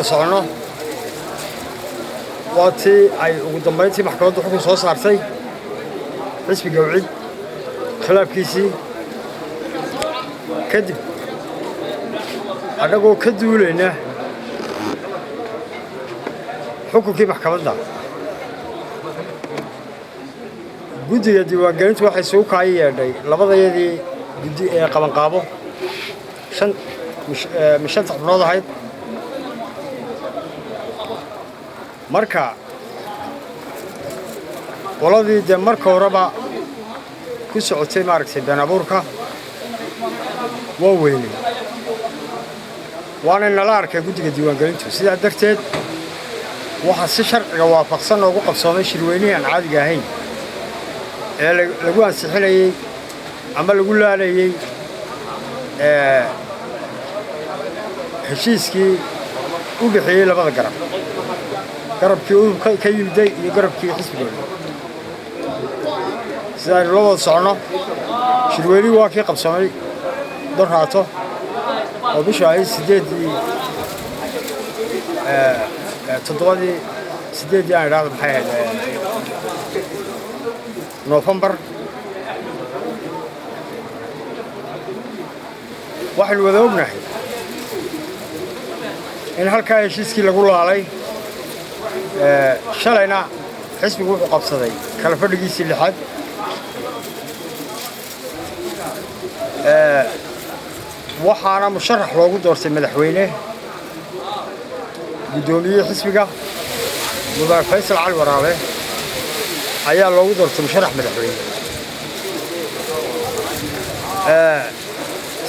socono waati ay ugu dambeyntii maxkamaddu xukun soo saartay xisbiga wicid khilaafkiisii kadib anagoo ka duulayna xukunkii maxkamadda guddiga diiwaangelintu waxay soo kaay yeedhay labadayadii guddi ee qabanqaabo shan xubnood ahayd marka qoladii de marka horeba ku socotay maaragtay been abuurka waa weynay waana nala arkay guddiga diiwaangelintu sidaa darteed waxaa si sharciga waafaqsan ugu qabsoomay shirweynihii aan caadiga ahayn ee lagu ansixinayey ama lagu laalayey heshiiskii u bixiyey labada garab garabkii udubka ka yimiday iyo garabkii xisbigooda sidaynu la wada socono shirweynihii waa kii qabsamay dorhaato oo bishu ahayd sideedii aan idhaahdo maxay ahayd noofembar waxaynu wada ognahay in halkaa heshiiskii lagu laalay shalayna xisbigu wuxuu qabsaday kala fadhigiisii lixaad waxaana musharax loogu doortay madaxweyne guddoomiye xisbiga mudane faysal cali waraabe ayaa loogu doortay musharax madaxweyne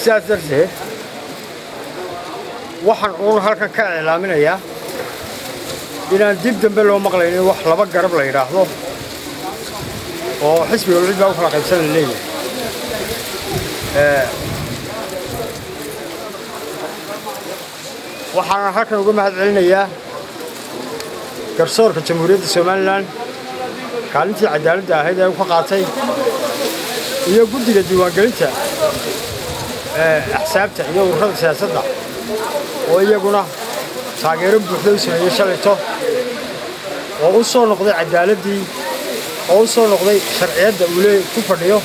sidaas darteed waxaan uun halkan ka iclaaminayaa inaan dib dambe loo maqlaynin wax laba garab la yidhaahdo oo xisbiga wicid baa u kala qaybsan la leeyahay waxaan halkan uga mahad celinayaa garsoorka jamhuuriyadda somalilan kaalintii cadaaladda ahayd ee uu ka qaatay iyo guddiga diiwaangelinta axsaabta iyo ururada siyaasadda oo iyaguna taageero buuxda u sameeyey shalayto oo u soo noqday cadaaladdii oo u soo noqday sharciyadda uu ku fadhiyo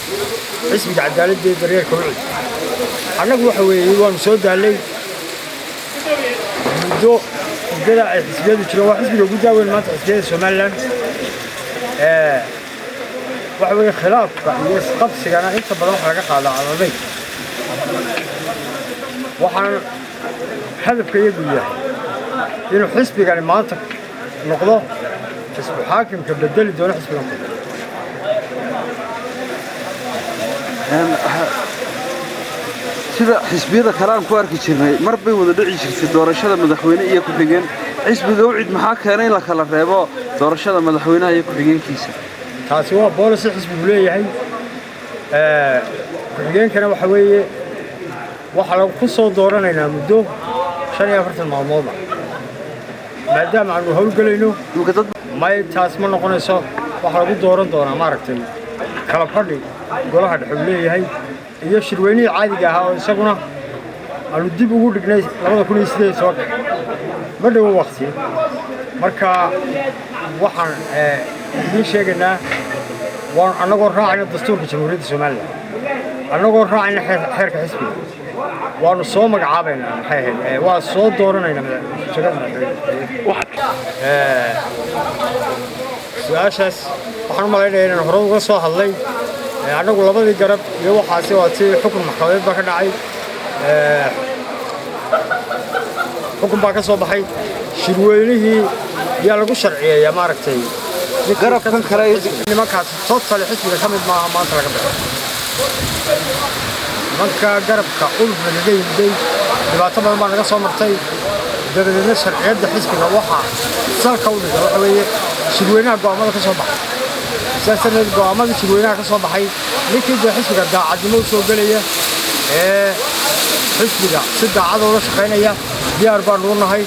xisbiga cadaaladda ee daryeelka wicid annagu waxa weeye waanu soo daallay muddada ay xisbiyadu jireen waa xisbiga ugu daaweyn maanta xisbiyada somalilan waxa weeye khilaafka iyo isqabsigana inta badan waxa laga qaadaa cadaday waxaan hadafka iyagu yahay inuu xisbigani maanta noqdo xisbu xaakimka bedeli doono xisbigan sida xisbiyada kale aan ku arki jirnay mar bay wada dhici jirtay doorashada madaxweyne iyo ku-xigeen xisbiga wicid maxaa keenay in la kala reebo doorashada madaxweynaha iyo ku-xigeenkiisa taasi waa boolisi xisbigu leeyahay ku-xigeenkana waxa weeye waxaa lagu ku soo dooranaynaa muddo 45 maalmood maadaama aanu howlgelayno may taas ma noqonayso waxa lagu dooran doonaa maaragtay kala fadhi golaha dhexe uu leeyahay iyo shirweynihii caadiga ahaa oo isaguna aanu dib ugu dhignay 2018 ma dhowo waqti marka waxaan idiin sheegaynaa waan annagoo raacayna dastuurka jamhuuriyadda somalilan annagoo raacayna xeerka xisbiga waanu soo magacaabaynaa maxay ahayd waa soo dooranaynaa su-aashaas waxaan u malaynayaa inaan hore uga soo hadlay annagu labadii garab iyo waxaasi waa tii xukun maxkamadeed baa ka dhacay xukun baa ka soo baxay shirweynihii yaa lagu sharciyeeyaa maaragtay garabkan kale nimankaas totally xisbiga ka mid maaha maanta laga baxo nimanka garabka ulufna naga yimiday dhibaato badan baa naga soo martay dabadeedna sharciyadda xisbiga waxaa salka u dhigay waxa weeye shirweynaha go'aamada ka soo baxay sidaas darteed go'aamadii shirweynaha ka soo baxay ninkii dee xisbiga daacadnimo u soo gelaya ee xisbiga si daacadooda shaqaynaya diyaar baanu u nahay